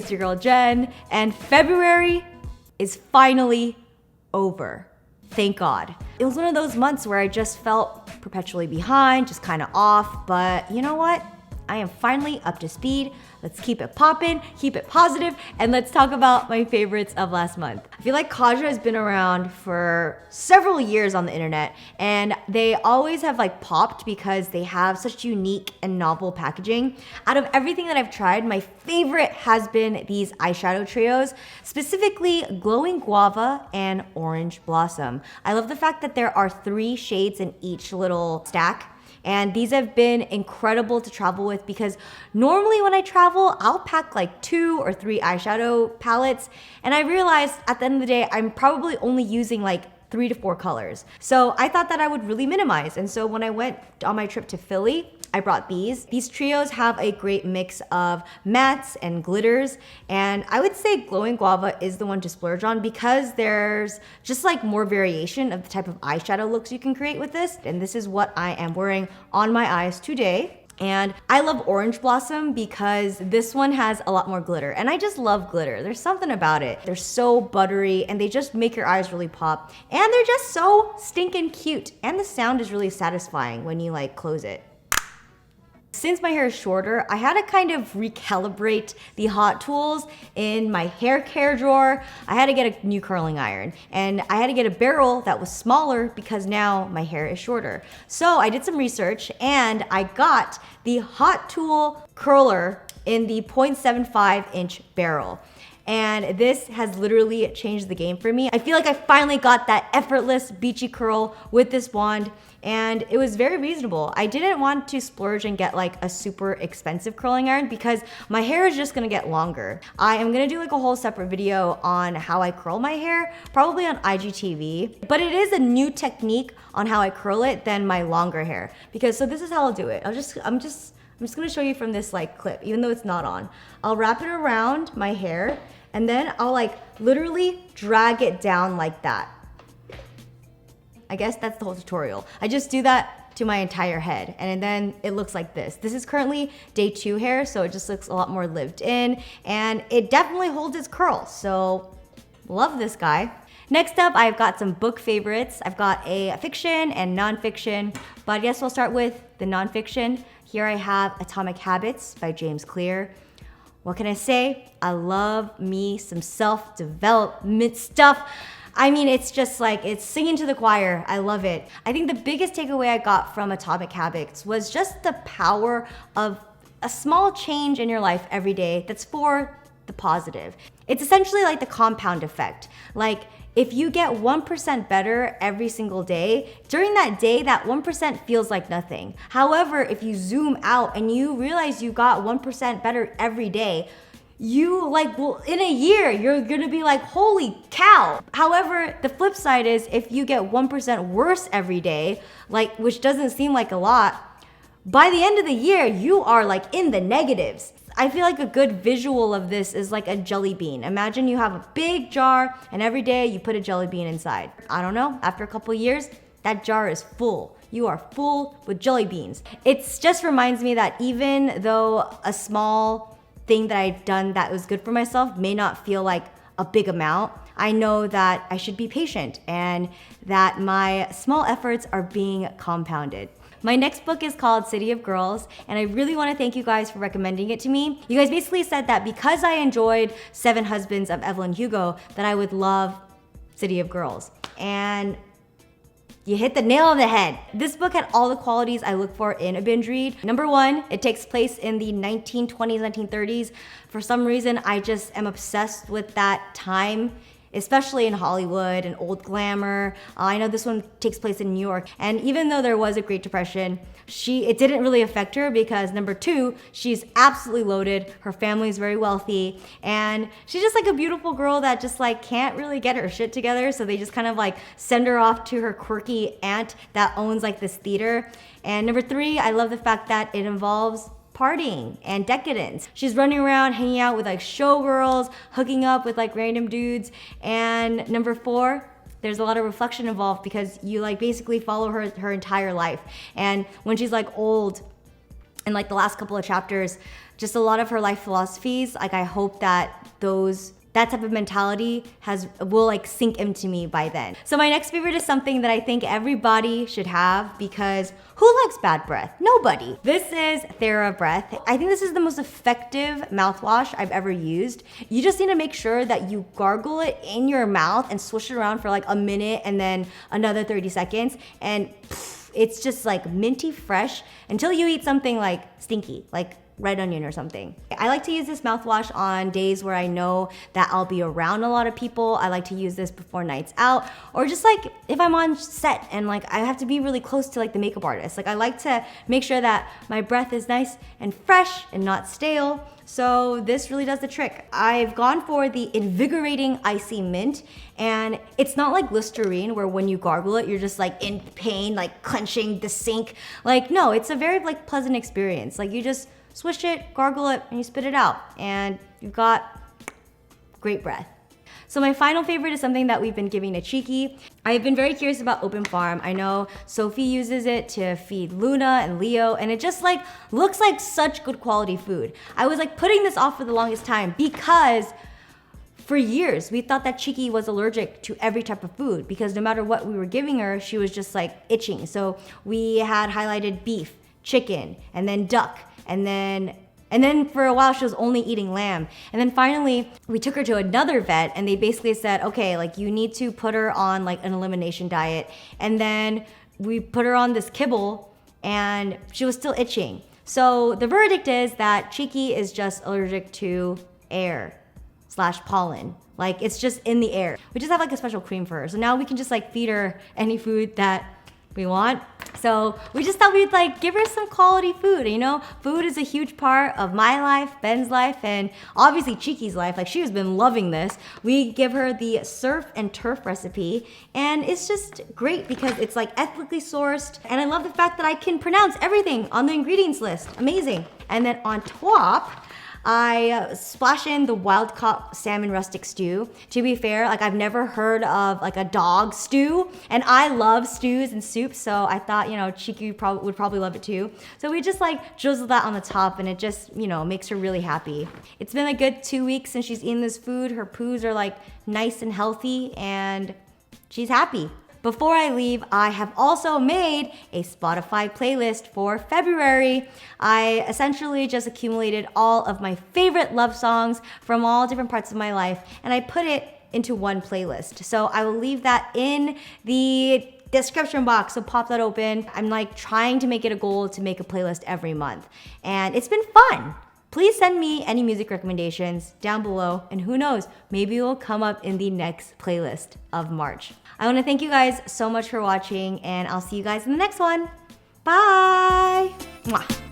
It's your girl Jen, and February is finally over. Thank God. It was one of those months where I just felt perpetually behind, just kind of off, but you know what? I am finally up to speed. Let's keep it poppin', keep it positive, and let's talk about my favorites of last month. I feel like Kaja has been around for several years on the internet, and they always have like popped because they have such unique and novel packaging. Out of everything that I've tried, my favorite has been these eyeshadow trios, specifically Glowing Guava and Orange Blossom. I love the fact that there are 3 shades in each little stack. And these have been incredible to travel with because normally when I travel, I'll pack like 2 or 3 eyeshadow palettes. And I realized at the end of the day, I'm probably only using like 3 to 4 colors. So I thought that I would really minimize. And so when I went on my trip to Philly, I brought these. These trios have a great mix of mattes and glitters. And I would say Glowing Guava is the one to splurge on because there's just like more variation of the type of eyeshadow looks you can create with this. And this is what I am wearing on my eyes today. And I love Orange Blossom because this one has a lot more glitter. And I just love glitter. There's something about it. They're so buttery and they just make your eyes really pop. And they're just so stinking cute. And the sound is really satisfying when you like close it. Since my hair is shorter, I had to kind of recalibrate the hot tools in my hair care drawer. I had to get a new curling iron and I had to get a barrel that was smaller because now my hair is shorter. So I did some research and I got the Hot Tool curler in the 0.75 inch barrel. And this has literally changed the game for me. I feel like I finally got that effortless beachy curl with this wand and it was very reasonable. I didn't want to splurge and get like a super expensive curling iron because my hair is just gonna get longer. I am gonna do like a whole separate video on how I curl my hair, probably on IGTV, but it is a new technique on how I curl it than my longer hair. Because so this is how I'll do it. I'm just gonna show you from this like clip, even though it's not on. I'll wrap it around my hair and then I'll like literally drag it down like that. I guess that's the whole tutorial. I just do that to my entire head and then it looks like this. This is currently day 2 hair, so it just looks a lot more lived in and it definitely holds its curl. So love this guy. Next up, I've got some book favorites. I've got a fiction and nonfiction, but I guess we'll start with the nonfiction. Here I have Atomic Habits by James Clear. What can I say? I love me some self-development stuff. I mean, it's just like, it's singing to the choir. I love it. I think the biggest takeaway I got from Atomic Habits was just the power of a small change in your life every day that's for the positive. It's essentially like the compound effect. Like, if you get 1% better every single day, during that day, that 1% feels like nothing. However, if you zoom out and you realize you got 1% better every day, you like, well, in a year, you're gonna be like, holy cow. However, the flip side is if you get 1% worse every day, like, which doesn't seem like a lot, by the end of the year, you are like in the negatives. I feel like a good visual of this is like a jelly bean. Imagine you have a big jar and every day you put a jelly bean inside. I don't know, after a couple of years, that jar is full. You are full with jelly beans. It just reminds me that even though a small thing that I've done that was good for myself may not feel like a big amount, I know that I should be patient and that my small efforts are being compounded. My next book is called City of Girls, and I really want to thank you guys for recommending it to me. You guys basically said that because I enjoyed Seven Husbands of Evelyn Hugo, that I would love City of Girls. And you hit the nail on the head. This book had all the qualities I look for in a binge read. Number 1, it takes place in the 1920s, 1930s. For some reason, I just am obsessed with that time, especially in Hollywood and old glamour. I know this one takes place in New York. And even though there was a Great Depression, it didn't really affect her because number 2, she's absolutely loaded. Her family is very wealthy. And she's just like a beautiful girl that just like can't really get her shit together. So they just kind of like send her off to her quirky aunt that owns like this theater. And number 3, I love the fact that it involves partying and decadence. She's running around hanging out with like showgirls, hooking up with like random dudes. And number 4, there's a lot of reflection involved because you like basically follow her entire life. And when she's like old in like the last couple of chapters, just a lot of her life philosophies. Like I hope that that type of mentality will like sink into me by then. So my next favorite is something that I think everybody should have, because who likes bad breath? Nobody. This is TheraBreath. I think this is the most effective mouthwash I've ever used. You just need to make sure that you gargle it in your mouth and swish it around for like a minute and then another 30 seconds. And it's just like minty fresh until you eat something like stinky, like red onion or something. I like to use this mouthwash on days where I know that I'll be around a lot of people. I like to use this before nights out, or just like if I'm on set and like I have to be really close to like the makeup artist. Like I like to make sure that my breath is nice and fresh and not stale. So this really does the trick. I've gone for the invigorating icy mint, and it's not like Listerine where when you gargle it, you're just like in pain, like clenching the sink. Like no, it's a very like pleasant experience. Like you just swish it, gargle it, and you spit it out, and you've got great breath. So my final favorite is something that we've been giving to Cheeky. I've been very curious about Open Farm. I know Sophie uses it to feed Luna and Leo, and it just like looks like such good quality food. I was like putting this off for the longest time because for years we thought that Cheeky was allergic to every type of food, because no matter what we were giving her, she was just like itching. So we had highlighted beef, chicken, and then duck, and then for a while she was only eating lamb. And then finally we took her to another vet, and they basically said, okay, like you need to put her on like an elimination diet. And then we put her on this kibble, and she was still itching. So the verdict is that Cheeky is just allergic to air/pollen. Like it's just in the air. We just have like a special cream for her. So now we can just like feed her any food that we want. So we just thought we'd like give her some quality food. You know, food is a huge part of my life, Ben's life, and obviously Cheeky's life. Like she has been loving this. We give her the surf and turf recipe, and it's just great because it's like ethically sourced. And I love the fact that I can pronounce everything on the ingredients list. Amazing. And then on top, I splash in the wild caught salmon rustic stew. To be fair, like I've never heard of like a dog stew, and I love stews and soups, so I thought, you know, Cheeky would probably love it too. So we just like drizzle that on the top, and it just, you know, makes her really happy. It's been a good 2 weeks since she's eaten this food. Her poos are like nice and healthy, and she's happy. Before I leave, I have also made a Spotify playlist for February. I essentially just accumulated all of my favorite love songs from all different parts of my life, and I put it into one playlist. So I will leave that in the description box, so pop that open. I'm like trying to make it a goal to make a playlist every month, and it's been fun. Please send me any music recommendations down below, and who knows, maybe it will come up in the next playlist of March. I want to thank you guys so much for watching, and I'll see you guys in the next one. Bye! Mwah.